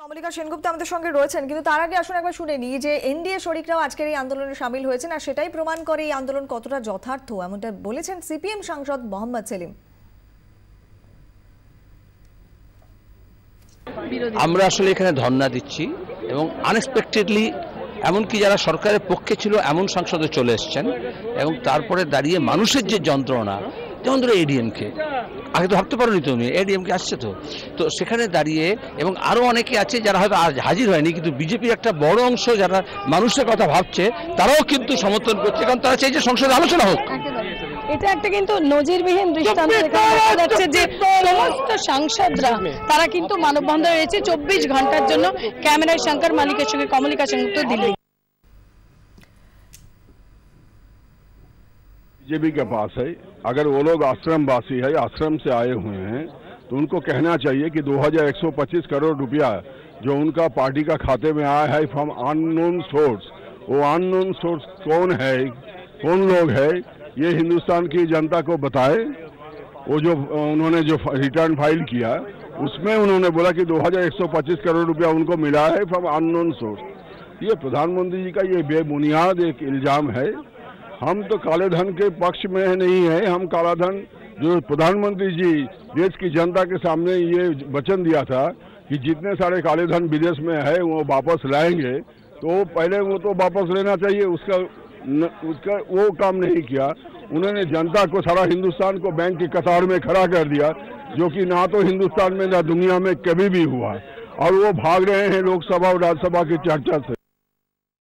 কমলিকা সেনগুপ্ত আমাদের সঙ্গে রয়েছেন, কিন্তু তার আগে আসুন একবার শুনে নিই যে এনডিএ শরিকরাও আজকের এই আন্দোলনে সামিল হয়েছেন, আর সেটাই প্রমাণ করে এই আন্দোলন কতটা যথার্থ, এমনটা বলেছেন সিপিএম সাংসদ মোহাম্মদ সেলিম। আমরা আসলে এখানে ধর্ণা দিচ্ছি এবং আনএক্সপেক্টেডলি এমনকি যারা সরকারের পক্ষে ছিল এমন সাংসদও চলে এসছেন এবং তারপরে দাঁড়িয়ে মানুষের যে যন্ত্রণা, যেমন ধরো এডিএমকে, আগে তো ভাবতে পারোনি তুমি এডিএমকে আসছে তো সেখানে দাঁড়িয়ে এবং আরও অনেকে আছে যারা হয়তো আজ হাজির হয়নি, কিন্তু বিজেপির একটা বড় অংশ যারা মানুষের কথা ভাবছে তারাও কিন্তু সমর্থন করছে, কারণ তারা চাই যে সংসদে আলোচনা হোক। এটা একটা কিন্তু নজিরবিহীন দৃষ্টান্ত দেখা যাচ্ছে যে সমস্ত সাংসদরা তারা কিন্তু মানববন্ধনে রয়েছে 24 ঘন্টার জন্য। ক্যামেরায় শঙ্কর মালিকের সঙ্গে কমলিকা সেনগুপ্ত, দিল্লি। बीजेपी के पास है, अगर वो लोग आश्रमवासी है, आश्रम से आए हुए हैं, तो उनको कहना चाहिए कि 2125 करोड़ रुपया जो उनका पार्टी का खाते में आया है फ्रॉम अननोन सोर्स, वो अननोन सोर्स कौन है, कौन लोग है, ये हिंदुस्तान की जनता को बताए। वो जो उन्होंने जो रिटर्न फाइल किया उसमें उन्होंने बोला कि 2125 करोड़ रुपया उनको मिला है फ्रॉम अननोन सोर्स। ये प्रधानमंत्री जी का ये बेबुनियाद एक इल्जाम है। हम तो काले धन के पक्ष में नहीं है, हम काला धन जो प्रधानमंत्री जी देश की जनता के सामने ये वचन दिया था कि जितने सारे काले धन विदेश में है वो वापस लाएंगे, तो पहले वो तो वापस लेना चाहिए, उसका वो काम नहीं किया। उन्होंने जनता को, सारा हिंदुस्तान को बैंक की कतार में खड़ा कर दिया, जो कि ना तो हिंदुस्तान में ना दुनिया में कभी भी हुआ, और वो भाग रहे हैं लोकसभा और राज्यसभा की चर्चा से।